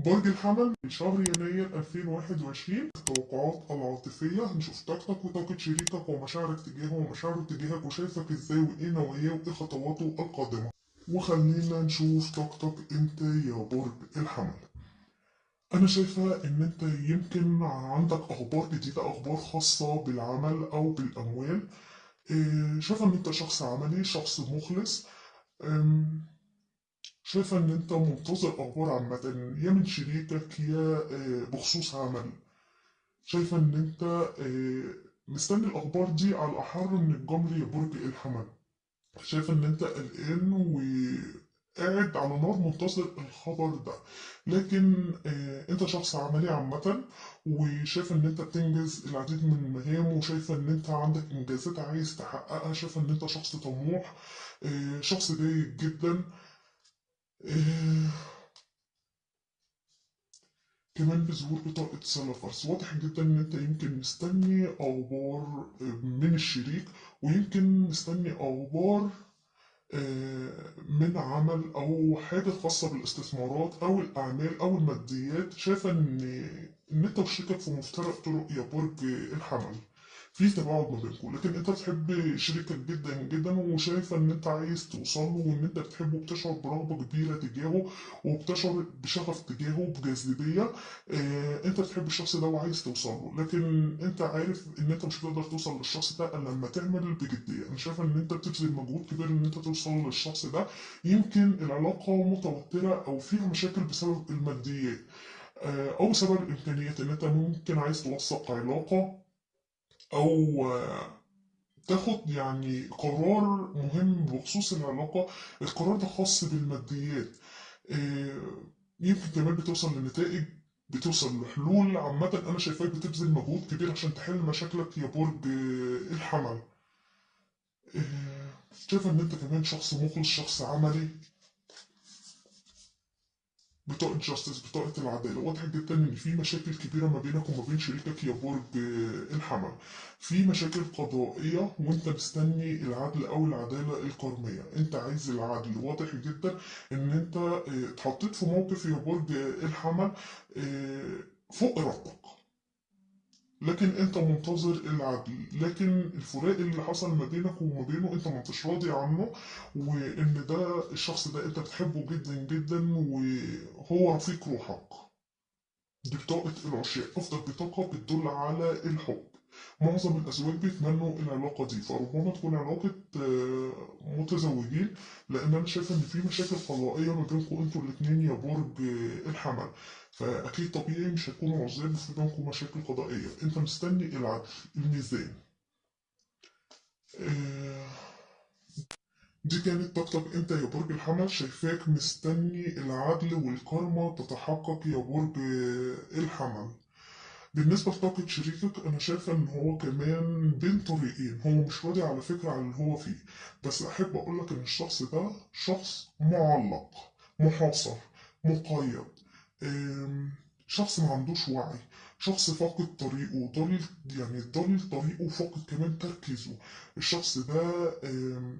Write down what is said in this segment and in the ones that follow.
برج الحمل من شهر يناير 2021. التوقعات العاطفية هنشوف طاقتك وطاقة شريكك ومشاعرك تجاهه ومشاعره تجاهك وشايفك ازاي وايه نواياه وايه خطواته القادمة. وخلينا نشوف طاقتك انت يا برج الحمل. انا شايفة ان انت يمكن عندك اخبار جديدة، اخبار خاصة بالعمل او بالاموال. شايفة ان انت شخص عملي، شخص مخلص. أم، شايفة إن أنت منتظر أخبار عامة، يا من شريكك يا بخصوص عمل. شايفة إن أنت مستني الأخبار دي على الأحر من الجمر يا برج الحمل. شايفة إن أنت قلقان وقاعد على نار منتظر الخبر ده. لكن أنت شخص عملي عامة، وشايفة إن أنت بتنجز العديد من المهام، وشايفة إن أنت عندك إنجازات عايز تحققها. شايفة إن أنت شخص طموح، شخص جيد جدا. آه، كمان بظهور بطاقة سلفرز واضح جدا إن أنت يمكن مستني أخبار من الشريك، ويمكن مستني أخبار من عمل أو حاجة خاصة بالاستثمارات أو الأعمال أو الماديات. شايفة إن أنت وشريكك في مفترق طرق يا برج الحمل، في تباعد ما بينكم. لكن أنت بتحب شريكك جدا جدا، وشايفة إن أنت عايز توصل له وإن أنت بتحبه، بتشعر برغبة كبيرة تجاهه وبتشعر بشغف تجاهه، بجاذبية. أنت بتحب الشخص ده وعايز توصل له، لكن أنت عارف إن أنت مش هتقدر توصل للشخص ده إلا لما تعمل بجدية. أنا شايفة إن أنت بتبذل مجهود كبير إن أنت توصل للشخص ده. يمكن العلاقة متوترة أو فيها مشاكل بسبب الماديات، أو بسبب الإمكانيات، إن أنت ممكن عايز توثق علاقة أو تاخد يعني قرار مهم بخصوص العلاقة. القرار ده خاص بالماديات. آه، يمكن كمان بتوصل لنتائج، بتوصل لحلول عامة. أنا شايفاك بتبذل مجهود كبير عشان تحل مشاكلك يا برج الحمل. شايفة إن أنت كمان شخص مخلص، شخص عملي. بطاقة جاستس، بطاقة العدالة، واضح جدا إن في مشاكل كبيرة ما بينك وما بين شريكك يا برج الحمل. في مشاكل قضائية وأنت مستني العدل أو العدالة القانونية. أنت عايز العدل، واضح جدا إن أنت اتحطيت في موقف يا برج الحمل آه، فوق إرادتك. لكن انت منتظر العدل، لكن الفراق اللي حصل ما بينك وما بينه انت ما انتش راضي عنه، وان ده الشخص ده انت بتحبه جدا جدا وهو رفيق روحك. دي بطاقة العشاق، أفضل بطاقة بتدل على الحب. معظم الأزواج بيتمنوا العلاقة دي، فربما تكون علاقة متزوجين، لأن أنا شايف إن في مشاكل قضائية ما بينكم انتوا الاتنين يا برج الحمل. فأكيد طبيعي مش هيكونوا عزاب وفي بينكم مشاكل قضائية. أنت مستني العدل، الميزان. آه، دي كانت طاقتك أنت يا برج الحمل. شايفاك مستني العدل والكرمة تتحقق يا برج الحمل. بالنسبة لطاقة شريكك، أنا شايفة إن هو كمان بين طريقين، هو مش راضي على فكرة على اللي هو فيه. بس أحب أقولك إن الشخص ده شخص معلق، محاصر، مقيد. أم، شخص ما عندوش وعي، شخص فاقد طريقه، ضل يعني ضل طريقه، فاقد كمان تركيزه. الشخص ده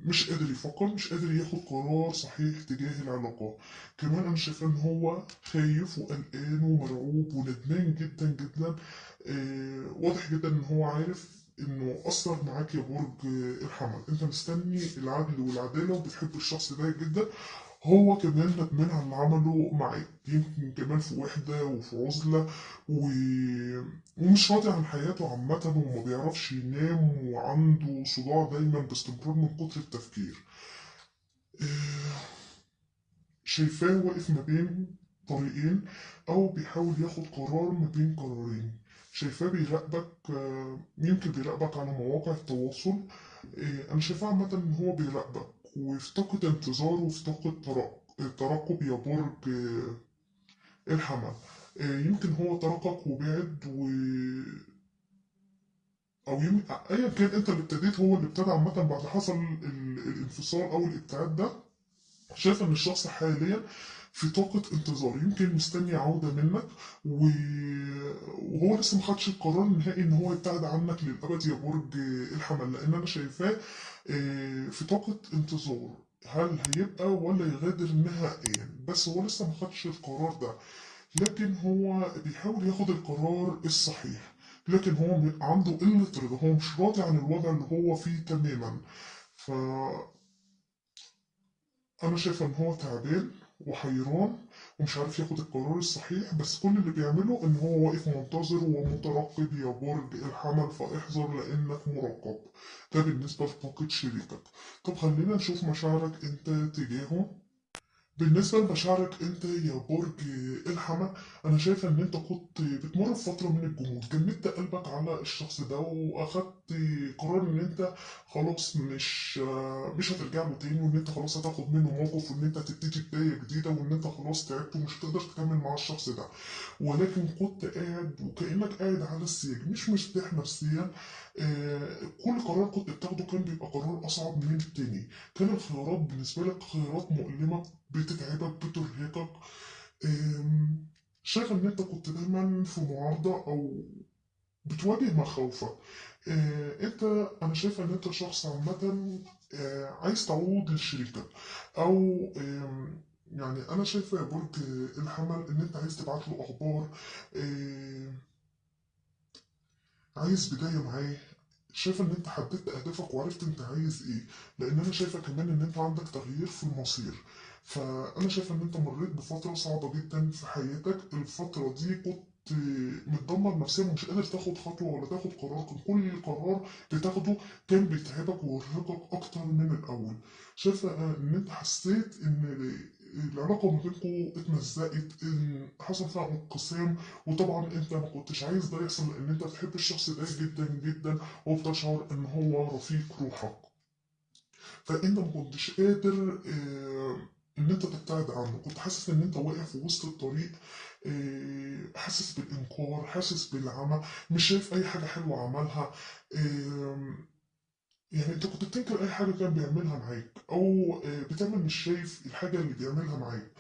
مش قادر يفكر، مش قادر ياخد قرار صحيح تجاه العلاقة. كمان أنا شايف إن هو خايف وقلقان ومرعوب وندمان جدا جدا. واضح جدا إن هو عارف إنه أثر معاك يا برج الحمل. أنت مستني العدل والعدالة وبتحب الشخص ده جدا. هو كمان ندمان على اللي عمله معاك، يمكن كمان في وحدة وفي عزلة و... ومش راضي عن حياته عامة، وما بيعرفش ينام وعنده صداع دايما باستمرار من كتر التفكير. آه، شايفاه واقف ما بين طريقين، أو بيحاول ياخد قرار ما بين قرارين. شايفاه بيراقبك، يمكن بيراقبك على مواقع التواصل. أنا شايفاه عامة إن هو بيراقبك، وفي طاقة انتظار وفي طاقة ترقب يا برج الحمل. يمكن هو تركك وبعد أو أيا كان أنت اللي ابتديت، هو اللي ابتدى عامة بعد حصل الانفصال أو الابتعاد ده. شايف ان الشخص حاليا في طاقة انتظار، يمكن مستني عودة منك و... وهو لسه ما خدش القرار النهائي ان هو يبتعد عنك للأبد يا برج الحمل. لان انا شايفاه في طاقة انتظار، هل هيبقى ولا يغادر نهائيا، بس هو لسه ما خدش القرار ده. لكن هو بيحاول ياخد القرار الصحيح، لكن هو عنده قلة رضا، هو مش راضي عن الوضع اللي هو فيه تماما. فأنا شايفة إن هو تعبان وحيران ومش عارف ياخد القرار الصحيح، بس كل اللي بيعمله إن هو واقف منتظر ومترقب يا برج الحمل، فاحذر لأنك مراقب. ده بالنسبة لطاقة شريكك. طب خلينا نشوف مشاعرك أنت تجاهه. بالنسبة لمشاعرك انت يا برج الحمل، انا شايف ان انت كنت بتمر بفترة من الجمود، جمدت قلبك على الشخص ده واخدت قرار ان انت خلاص مش هترجع له تاني، وان انت خلاص هتاخد منه موقف، وان انت هتبتدي بداية جديدة، وان انت خلاص تعبت ومش هتقدر تكمل مع الشخص ده. ولكن كنت قاعد وكأنك قاعد على السياج، مش مرتاح نفسيا. كل قرار كنت بتاخده كان بيبقى قرار أصعب من التاني. كان الخيارات بالنسبة لك خيارات مؤلمة، بتتعبك بترهقك. آم، شايف إن أنت كنت دايما في معارضة أو بتواجه مخاوفك. أنت، أنا شايف إن أنت شخص عامة عايز تعود لشريكك، أو يعني أنا شايفة يا برج الحمل إن أنت عايز تبعت له أخبار. آه، عايز بداية معاه. شايفة إن أنت حددت أهدافك وعرفت أنت عايز إيه، لأن أنا شايفة كمان إن أنت عندك تغيير في المصير. فأنا شايفة إن أنت مريت بفترة صعبة جدا في حياتك. الفترة دي كنت متدمر نفسيا ومش قادر تاخد خطوة ولا تاخد قرار، كان كل قرار بتاخده كان بيتعبك ويرهقك أكتر من الأول. شايفة إن أنت حسيت إن العلاقة ما بينكم اتمزقت، إن حصل فيها انقسام. وطبعا انت ما كنتش عايز ده يحصل، لان انت بتحب الشخص ده جدا جدا، وبتشعر ان هو رفيق روحك. فانت ما كنتش قادر ان انت تبتعد عنه، كنت حاسس ان انت واقع في وسط الطريق. حاسس بالانكار، حاسس بالعمى، مش شايف اي حاجه حلوه عملها. آه، يعني انت كنت بتنكر اي حاجه كان بيعملها معاك، او بتعمل مش شايف الحاجه اللي بيعملها معاك.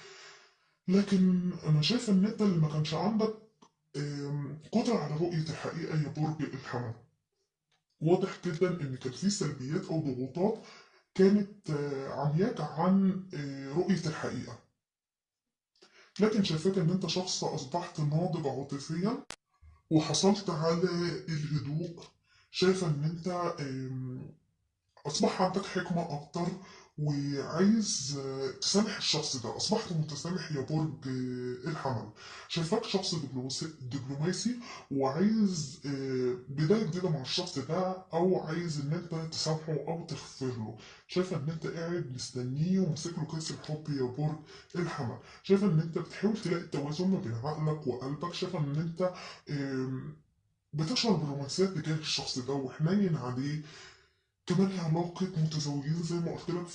لكن انا شايف ان انت اللي ما كانش عندك قدرة على رؤية الحقيقة يا برج الحمل. واضح جدا إن كان في سلبيات أو ضغوطات كانت عمياك عن رؤية الحقيقة. لكن شايفاك إن أنت شخص أصبحت ناضج عاطفيا وحصلت على الهدوء. شايفة إن أنت أصبح عندك حكمة أكتر، وعايز تسامح الشخص ده. أصبحت متسامح يا برج الحمل. شايفاك شخص دبلوماسي، وعايز بداية جديدة مع الشخص ده، أو عايز إن أنت تسامحه أو تغفر له. شايفة إن أنت قاعد مستنيه وماسك له كاس الحب يا برج الحمل. شايفة إن أنت بتحاول تلاقي التوازن ما بين عقلك وقلبك. شايفة إن أنت آم، بتشعر بالرومانسية تجاه الشخص ده وحنين عليه. كمان هي علاقة متزوجين زي ما قلت لك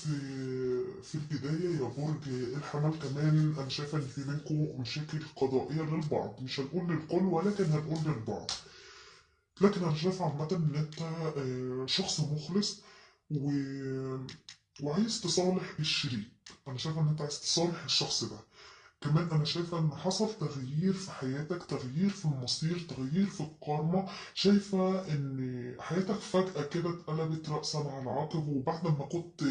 في البداية يا برج الحمل. كمان أنا شايفة إن في بينكم مشاكل قضائية للبعض، مش هنقول للكل ولكن هنقول للبعض. لكن أنا شايف عامة إن أنت شخص مخلص و... وعايز تصالح الشريك. أنا شايف إن أنت عايز تصالح الشخص ده. كمان أنا شايفة إن حصل تغيير في حياتك، تغيير في المصير، تغيير في الكارما. شايفة إن حياتك فجأة كده اتقلبت رأسا على عقب، وبعد ما كنت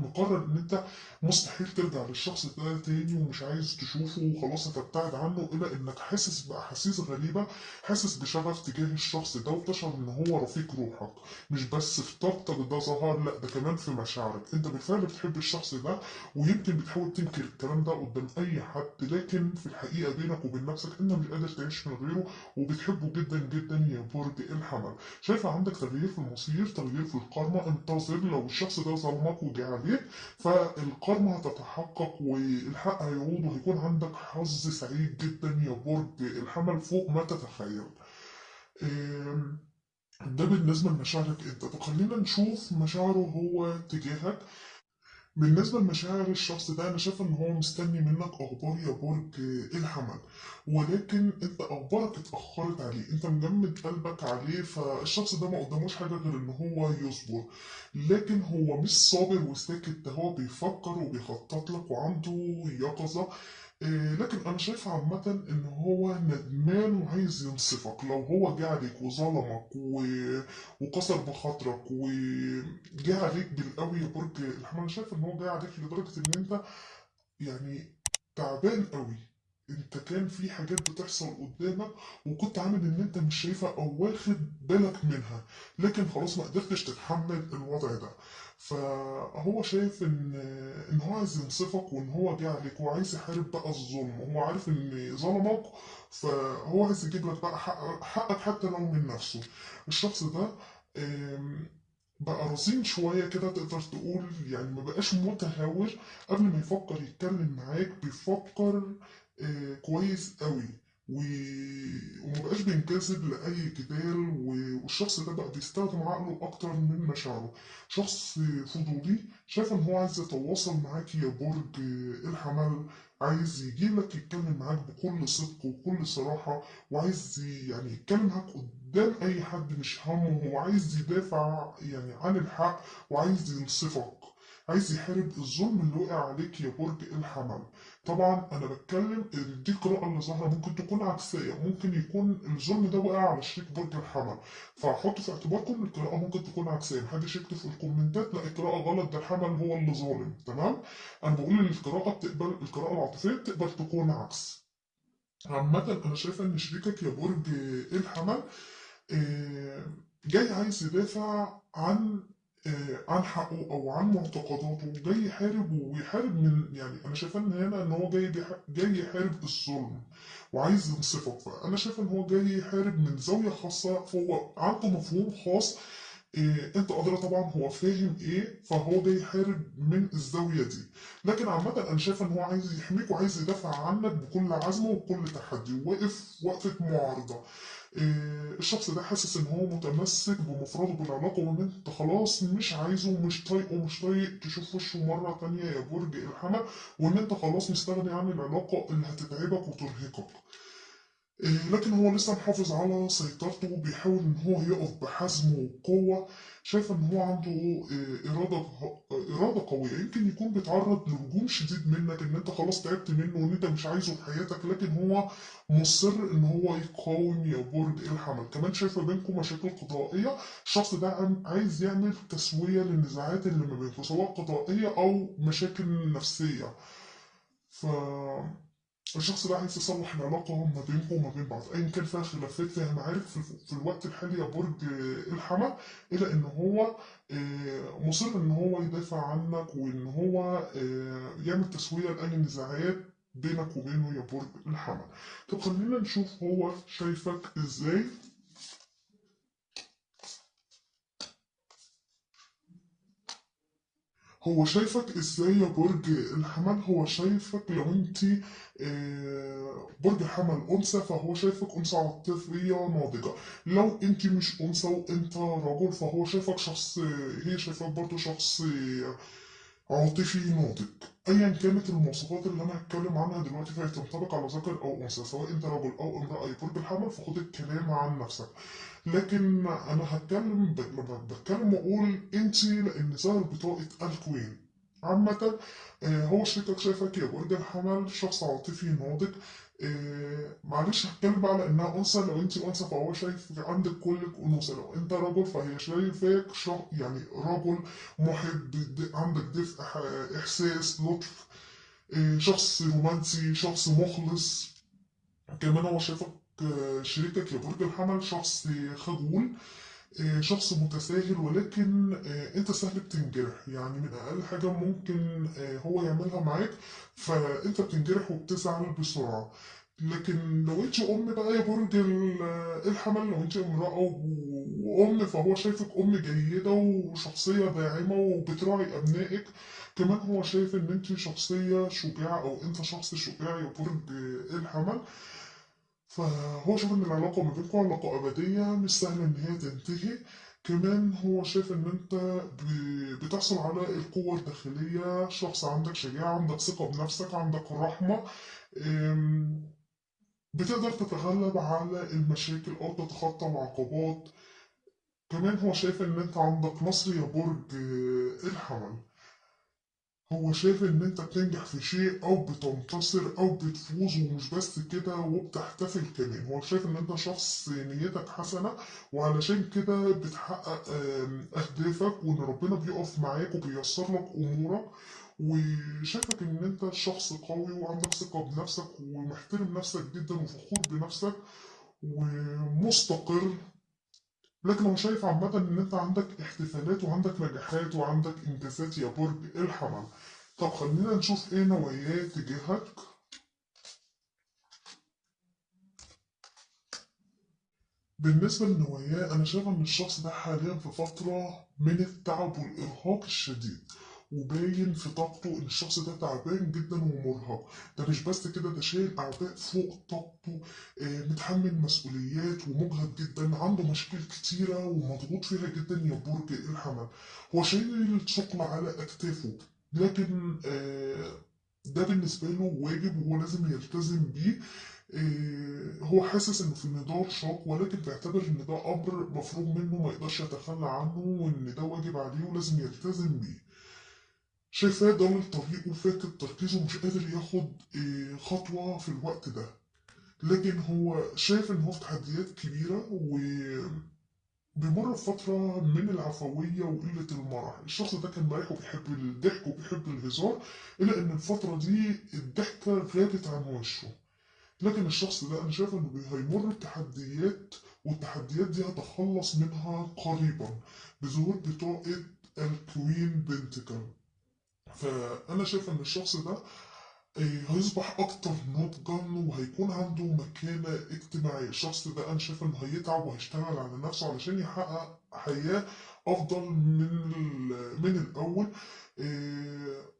مقرر إن أنت مستحيل ترجع للشخص ده تاني ومش عايز تشوفه وخلاص هتبتعد عنه، إلى إنك حاسس بأحاسيس غريبة، حاسس بشغف تجاه الشخص ده، وبتشعر إن هو رفيق روحك. مش بس في طاقتك ده ظهر، لأ ده كمان في مشاعرك. أنت بالفعل بتحب الشخص ده، ويمكن بتحاول تنكر الكلام ده قدام اي حد، لكن في الحقيقه بينك وبين نفسك انت مش قادر تعيش من غيره، وبتحبه جدا جدا يا برج الحمل. شايفه عندك تغيير في المصير، تغيير في الكارما. انتظر، لو الشخص ده ظلمك وجه عليك فالكارما هتتحقق والحق هيعود، وهيكون عندك حظ سعيد جدا يا برج الحمل فوق ما تتخيل. آم، ده بالنسبة لمشاعرك انت. طب خلينا نشوف مشاعره هو تجاهك. بالنسبة لمشاعر الشخص ده، أنا شايف إن هو مستني منك أخبار يا برج الحمل، ولكن أنت أخبارك اتأخرت عليه، أنت مجمد قلبك عليه. فالشخص ده ما قداموش حاجة غير إن هو يصبر. لكن هو مش صابر وساكت، ده هو بيفكر وبيخطط لك وعنده يقظة. لكن انا شايف عامة ان هو ندمان وعايز ينصفك. لو هو جه عليك وظلمك وكسر بخاطرك وجه عليك بالقوي يا برج الحمل، انا شايف ان هو جه عليك لدرجة ان انت يعني تعبان قوي. انت كان في حاجات بتحصل قدامك وكنت عامل ان انت مش شايفها او واخد بالك منها، لكن خلاص ما قدرتش تتحمل الوضع ده. فهو شايف ان هو عايز ينصفك وان هو جه عليك وعايز يحارب بقى الظلم، هو عارف ان ظلمك، فهو عايز يجيب لك بقى حقك حتى لو من نفسه. الشخص ده آم، بقى رزين شوية كده تقدر تقول، يعني ما بقاش متهور. قبل ما يفكر يتكلم معاك بيفكر كويس قوي، وما بقاش بينجذب لأي جدال، والشخص ده بقى بيستخدم عقله أكتر من مشاعره. شخص فضولي، شايف إن هو عايز يتواصل معاك يا برج الحمل، عايز يجيلك يتكلم معاك بكل صدق وكل صراحة، وعايز يعني يتكلم معاك قدام أي حد، مش همه هو عايز يدافع يعني عن الحق، وعايز ينصفك، عايز يحارب الظلم اللي وقع عليك يا برج الحمل. طبعا انا بتكلم دي القراءة اللي ظاهرة ممكن تكون عكسية، ممكن يكون الظلم ده وقع على شريك برج الحمل، فحطوا في اعتباركم القراءة ممكن تكون عكسية. محدش يكتب في الكومنتات لا القراءة غلط ده الحمل هو اللي ظالم، تمام؟ انا بقول ان القراءة بتقبل، القراءة العاطفية بتقبل تكون عكس. عامة أنا شايفة إن شريكك يا برج الحمل آه، جاي عايز يدافع عن حقه او عن معتقداته، جاي يحارب ويحارب من، يعني انا شايفه ان هنا ان هو جاي يحارب الظلم وعايز ينصفك. فانا شايفه ان هو جاي يحارب من زاويه خاصه، فهو عنده مفهوم خاص. انت ادرى طبعا هو فاهم ايه، فهو جاي يحارب من الزاويه دي. لكن عامه انا شايف ان هو عايز يحميك وعايز يدافع عنك بكل عزم وبكل تحدي، وواقف وقفه معارضه. الشخص ده حاسس ان هو متمسك بمفرده بالعلاقه، وان انت خلاص مش عايزه ومش طايقه ومش طايق تشوف وشه مره تانيه يا برج الحمل، وان انت خلاص مستغني عن العلاقه اللي هتتعبك وترهقك. لكن هو لسه محافظ على سيطرته وبيحاول ان هو يقف بحزم وقوة. شايف ان هو عنده إرادة قوية. يمكن يكون بيتعرض لهجوم شديد منك، ان انت خلاص تعبت منه وان انت مش عايزه في حياتك، لكن هو مصر ان هو يقاوم يا برج الحمل. كمان شايفة بينكم مشاكل قضائية. الشخص ده عايز يعمل تسوية للنزاعات اللي ما بينكم سواء قضائية او مشاكل نفسية. ف الشخص ده عايز يصلح العلاقة ما بينكم وما بين بعض، أيا كان فيها خلافات فيها معارك في الوقت الحالي يا برج الحمل، إلا إن هو مصر إن هو يدافع عنك وإن هو يعمل تسوية لأي نزاعات بينك وبينه يا برج الحمل. طب خلينا نشوف هو شايفك إزاي. هو شايفك ازاي يا برج الحمل؟ هو شايفك لو انت برج حمل انثى، فهو شايفك انثى عاطفية ناضجة. لو انت مش انثى وانت رجل، فهو شايفك شخص، هي شايفاك برضو شخص عاطفي ناضج. ايا كانت المواصفات اللي انا هتكلم عنها دلوقتي فهي تنطبق على ذكر او انثى، سواء انت رجل او امرأة يا برج الحمل، فخد الكلام عن نفسك. لكن انا هتكلم لما بتكلم واقول انت لان ظاهر بطاقه الكوين. عامة هو شريكك شايفك يا برج الحمل شخص عاطفي ناضج. معلش هتكلم بقى على انها انثى. لو انت انثى فهو شايف عندك كل الانوثه، لو انت رجل فهي شايفاك يعني رجل محب، عندك دفء، احساس، لطف، شخص رومانسي، شخص مخلص. كمان هو شايفك شريكك يا برج الحمل شخص خجول، شخص متساهل، ولكن انت سهل بتنجرح. يعني من اقل حاجة ممكن هو يعملها معاك فانت بتنجرح وبتزعل بسرعة. لكن لو انت ام بقى يا برج الحمل، لو انت امرأة وام، فهو شايفك ام جيدة وشخصية داعمة وبتراعي ابنائك. كمان هو شايف ان انت شخصية شجاعة او انت شخص شجاع يا برج الحمل. فهو شايف ان العلاقة ما بينكم علاقة أبدية مش سهل ان هي تنتهي. كمان هو شايف ان انت بتحصل على القوة الداخلية، شخص عندك شجاعة، عندك ثقة بنفسك، عندك رحمة، أم، بتقدر تتغلب على المشاكل او تتخطى العقبات. كمان هو شايف ان انت عندك نصر يا برج الحمل. هو شايف ان انت بتنجح في شيء او بتنتصر او بتفوز، ومش بس كده وبتحتفل كمان. هو شايف ان انت شخص نيتك حسنة، وعلشان كده بتحقق اهدافك، وان ربنا بيقف معاك وبييسر لك امورك. وشايفك ان انت شخص قوي وعندك ثقة بنفسك ومحترم نفسك جدا وفخور بنفسك ومستقر. لكن هو شايف عامة إن أنت عندك احتفالات وعندك نجاحات وعندك إنجازات يا برج الحمل. طب خلينا نشوف إيه نواياه تجاهك. بالنسبة لنواياه، أنا شايف إن الشخص ده حاليا في فترة من التعب والإرهاق الشديد، وباين في طاقته إن الشخص ده تعبان جدا ومرهق. ده مش بس كده، ده شايل أعباء فوق طاقته، متحمل مسؤوليات ومجهد جدا، عنده مشاكل كتيرة ومضغوط فيها جدا يا برج الحمل. هو شايل الشغل على أكتافه، لكن ده بالنسبة له واجب وهو لازم يلتزم بيه. هو حاسس انه في النضال شاق، ولكن بيعتبر ان ده امر مفروغ منه ما يقدرش يتخلى عنه، وان ده واجب عليه ولازم يلتزم بيه. شايفاه ضال طريقه، فاقد تركيزه، مش قادر ياخد خطوة في الوقت ده. لكن هو شايف ان هو في تحديات كبيرة، بيمر بفترة من العفوية وقلة المرح. الشخص ده كان مرح وبيحب الضحك وبيحب الهزار، إلا إن الفترة دي الضحكة غابت عن وشه. لكن الشخص ده أنا شايف إنه هيمر بتحديات، والتحديات دي هتخلص منها قريبا بظهور بطاقة الكوين بنتكل. فأنا شايف إن الشخص ده هيصبح أكتر نضجا وهيكون عنده مكانة اجتماعية. الشخص ده أنا شايف إنه هيتعب وهيشتغل على نفسه علشان يحقق حياة أفضل من الأول.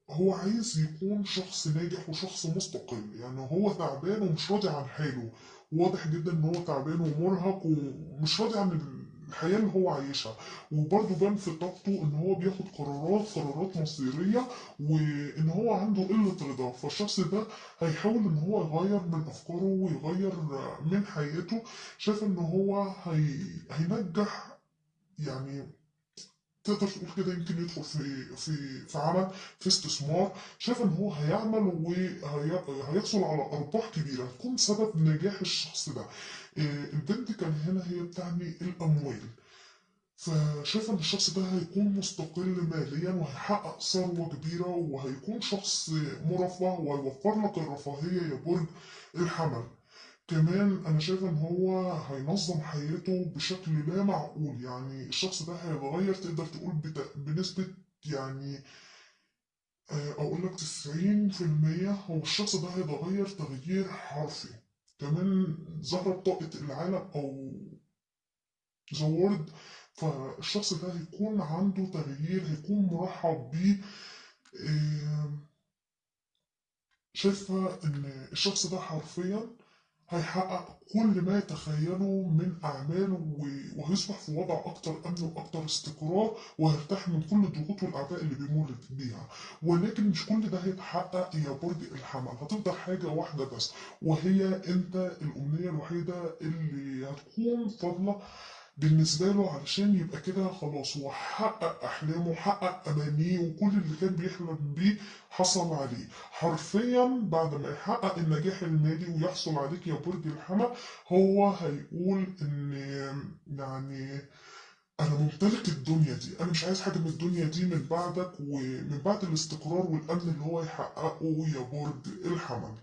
هو عايز يكون شخص ناجح وشخص مستقل. يعني هو تعبان ومش راضي عن حاله، واضح جدا إن هو تعبان ومرهق ومش راضي عن الحياة اللي هو عايشها. وبرضه بان في طاقته إن هو بياخد قرارات مصيرية، وان هو عنده قله رضا. فالشخص ده هيحاول ان هو يغير من افكاره ويغير من حياته. شايف ان هو هينجح، يعني تقدر تقول كده يمكن يدخل في عمل، في استثمار. شايف ان هو هيعمل وهيحصل على ارباح كبيره تكون سبب نجاح الشخص ده. البنت كان هنا هي بتعني الاموال. فشايف ان الشخص ده هيكون مستقل ماليا وهيحقق ثروة كبيرة وهيكون شخص مرفه وهيوفر لك الرفاهية يا برج الحمل. كمان انا شايف ان هو هينظم حياته بشكل لا معقول. يعني الشخص ده هيتغير، تقدر تقول بنسبة، يعني اقول لك 90%. هو الشخص ده هيتغير تغيير حرفي. كمان ظهرت طاقة العالم او ذا وورد. فالشخص ده هيكون عنده تغيير، هيكون مرحب بيه. إيه، شايفة إن الشخص ده حرفيا هيحقق كل ما يتخيله من أعماله، وهيصبح في وضع أكتر أمن وأكتر استقرار، وهيرتاح من كل الضغوط والأعباء اللي بيمر بيها. ولكن مش كل ده هيتحقق يا برج الحمل. هتفضل حاجة واحدة بس، وهي أنت الأمنية الوحيدة اللي هتكون فاضلة بالنسبة له، علشان يبقى كده خلاص هو حقق أحلامه وحقق أمانيه، وكل اللي كان بيحلم بيه حصل عليه حرفيا. بعد ما يحقق النجاح المالي ويحصل عليك يا برج الحمل، هو هيقول إن، يعني أنا ممتلك الدنيا دي، أنا مش عايز حاجة من الدنيا دي من بعدك، ومن بعد الاستقرار والأمن اللي هو يحققه يا برج الحمل.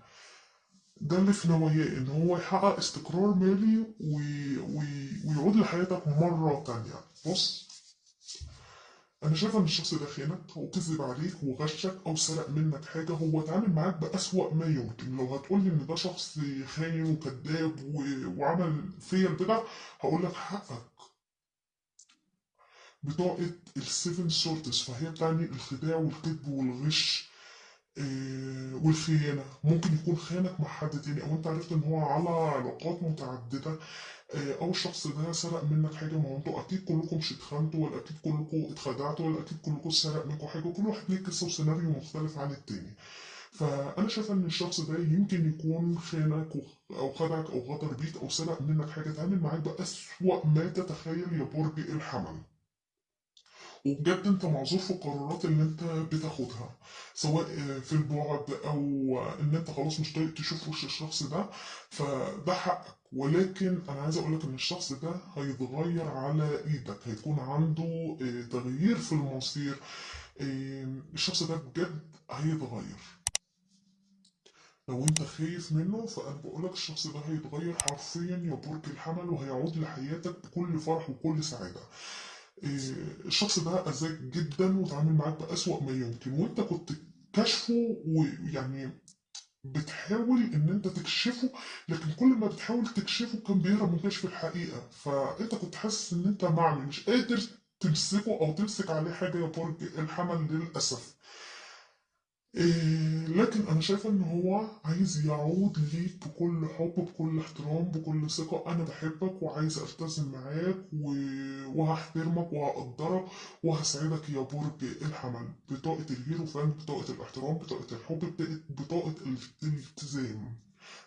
ده اللي في نواياه، ان هو يحقق استقرار مالي ويعود لحياتك مرة تانية. بص، انا شايف ان الشخص ده خانك وكذب عليك وغشك او سرق منك حاجة. هو اتعامل معاك بأسوأ ما يمكن. لو هتقولي ان ده شخص خاين وكذاب وعمل فيا البدع، هقول لك حقك. بطاقة السيفن سورتس فهي بتعني الخداع والكذب والغش، والخيانة. ممكن يكون خانك مع حد تاني، أو أنت عرفت إن هو على علاقات متعددة، أو الشخص ده سرق منك حاجة. ما هو أنتوا أكيد كلكم مش اتخانتوا، ولا أكيد كلكم اتخدعتوا، ولا أكيد كلكم سرق منكم حاجة. وكل واحد ليه قصة وسيناريو مختلف عن التاني. فأنا شايف إن الشخص ده يمكن يكون خانك أو خدعك أو غدر بيك أو سرق منك حاجة، اتعامل معاك بأسوأ ما تتخيل يا برج الحمل. وبجد انت معذور في القرارات اللي انت بتاخدها، سواء في البعد او ان انت خلاص مش طايق تشوف وش الشخص ده، فده حقك. ولكن انا عايز اقولك ان الشخص ده هيتغير على ايدك، هيكون عنده تغيير في المصير. الشخص ده بجد هيتغير. لو انت خايف منه فانا بقولك الشخص ده هيتغير حرفيا يا برج الحمل، وهيعود لحياتك بكل فرح وكل سعادة. الشخص ده أذاك جدا وتعامل معاك بأسوأ ما يمكن، وانت كنت كشفه، ويعني بتحاول ان انت تكشفه، لكن كل ما بتحاول تكشفه كان بيهرب من كشف الحقيقة، فانت كنت حاسس ان انت معمي مش قادر تمسكه او تمسك عليه حاجة يا برج الحمل للأسف. لكن أنا شايفة إن هو عايز يعود ليك بكل حب بكل احترام بكل ثقة. أنا بحبك وعايز ألتزم معاك وهحترمك وهقدرك وهساعدك يا برج الحمل. بطاقة الهيرو فان، بطاقة الاحترام، بطاقة الحب، بطاقة الالتزام.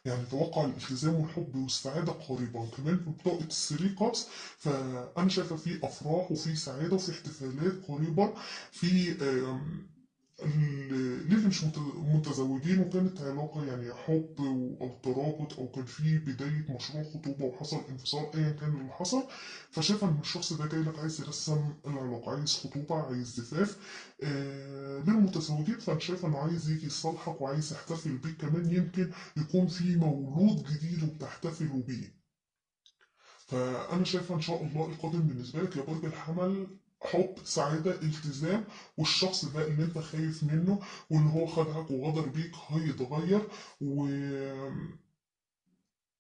يعني توقع الالتزام والحب والسعادة قريبا. كمان بطاقة الثري كابس، فأنا شايفة في أفراح وفي سعادة وفي احتفالات قريبا. في ليه مش متزوجين وكانت علاقة يعني حب أو ترابط، أو كان في بداية مشروع خطوبة وحصل انفصال أيا كان اللي حصل، فشايف إن الشخص ده جاي لك عايز يرسم العلاقة، عايز خطوبة، عايز زفاف. للمتزوجين فأنا شايف إنه عايز يجي يصالحك وعايز يحتفل بيك، كمان يمكن يكون في مولود جديد وبتحتفلوا بيه. فأنا شايفة إن شاء الله القادم بالنسبة لك يا برج الحمل حب، سعادة، التزام. والشخص ده اللي انت خايف منه واللي هو خدعك وغدر بيك هيتغير، و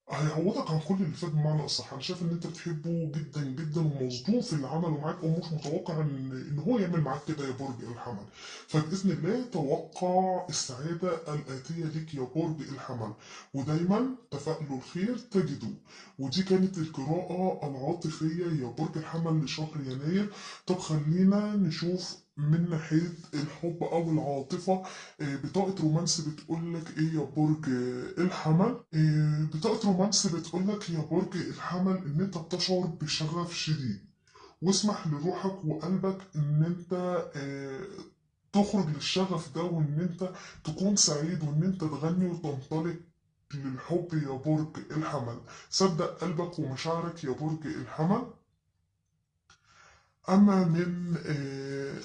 هيعوضك عن كل اللي فات بمعنى اصح. انا شايف ان انت بتحبه جدا جدا ومصدوم في اللي عمله معاك، ومش متوقع ان هو يعمل معاك كده يا برج الحمل. فباذن الله توقع السعاده الاتيه لك يا برج الحمل، ودايما تفائلوا الخير تجدوه. ودي كانت القراءه العاطفيه يا برج الحمل لشهر يناير. طب خلينا نشوف من ناحيه الحب او العاطفه. بطاقة رومانس بتقولك ايه يا برج الحمل؟ بطاقة رومانس بتقولك يا برج الحمل ان انت بتشعر بشغف شديد، واسمح لروحك وقلبك ان انت تخرج للشغف ده، وان انت تكون سعيد، وان انت تغني وتنطلق للحب يا برج الحمل. صدق قلبك ومشاعرك يا برج الحمل. أما من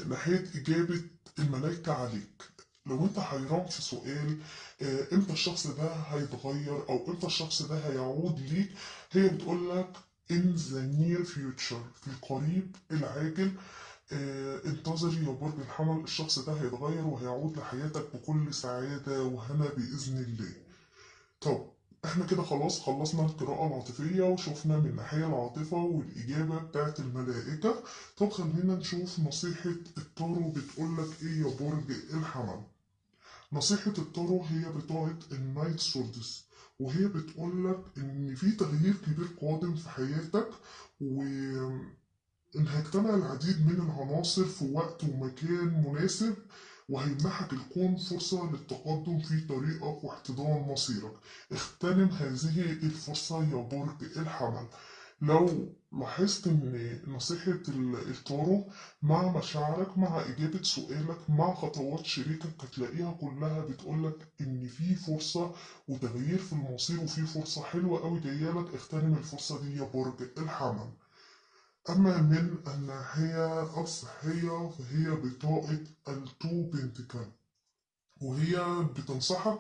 ناحية إجابة الملايكة عليك، لو أنت حيران في سؤال إمتى الشخص ده هيتغير أو إمتى الشخص ده هيعود ليك، هي بتقولك in the near future، في القريب العاجل. انتظري يا برج الحمل، الشخص ده هيتغير وهيعود لحياتك بكل سعادة وهنا بإذن الله. طب احنا كده خلاص خلصنا القراءة العاطفية وشوفنا من ناحية العاطفة والإجابة بتاعت الملائكة. طب خلينا نشوف نصيحة التارو بتقولك إيه يا برج الحمل. نصيحة التارو هي بتاعت النايت سوردس، وهي بتقولك إن في تغيير كبير قادم في حياتك، وإن هيجتمع العديد من العناصر في وقت ومكان مناسب، وهيمنحك الكون فرصة للتقدم في طريقك واحتضان مصيرك. اغتنم هذه الفرصة يا برج الحمل. لو لاحظت ان نصيحة التارو مع مشاعرك، مع اجابة سؤالك، مع خطوات شريكك، هتلاقيها كلها بتقولك ان في فرصة وتغيير في المصير، وفي فرصة حلوة قوي جايالك. اغتنم الفرصة دي يا برج الحمل. أما من الناحية الصحية فهي بطاقة التو بنتكل، وهي بتنصحك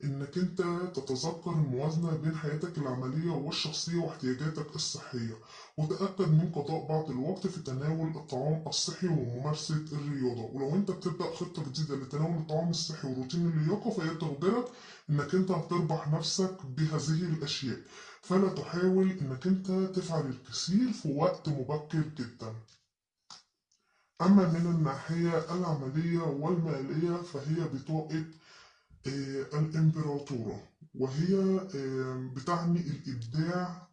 إنك أنت تتذكر الموازنة بين حياتك العملية والشخصية واحتياجاتك الصحية، وتأكد من قضاء بعض الوقت في تناول الطعام الصحي وممارسة الرياضة. ولو أنت بتبدأ خطة جديدة لتناول الطعام الصحي وروتين اللياقة، فهي تخبرك إنك أنت هتربح نفسك بهذه الأشياء، فلا تحاول إنك أنت تفعل الكثير في وقت مبكر جدا. أما من الناحية العملية والمالية فهي بطاقة الإمبراطورة، وهي بتعني الإبداع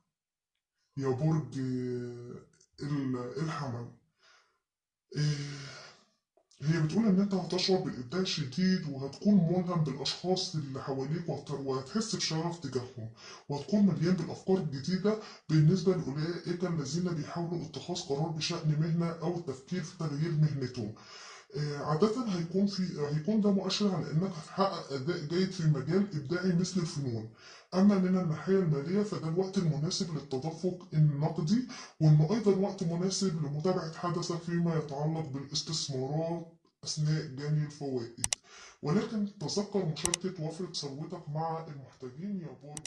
يا برج الحمل. آه، هي بتقول إن أنت هتشعر بالإبداع الشديد، وهتكون ملهم بالأشخاص اللي حواليك، وهتحس بشغف تجاههم، وهتكون مليان بالأفكار الجديدة بالنسبة لأولئك الذين بيحاولوا اتخاذ قرار بشأن مهنة أو التفكير في تغيير مهنتهم. عادة هيكون ده مؤشر على إنك هتحقق أداء جيد في مجال إبداعي مثل الفنون. أما من الناحية المالية فده الوقت المناسب للتدفق النقدي، وإنه أيضا وقت مناسب لمتابعة حدثك فيما يتعلق بالاستثمارات أثناء جني الفوائد. ولكن تذكر مشاركة وفرة ثروتك مع المحتاجين يا برج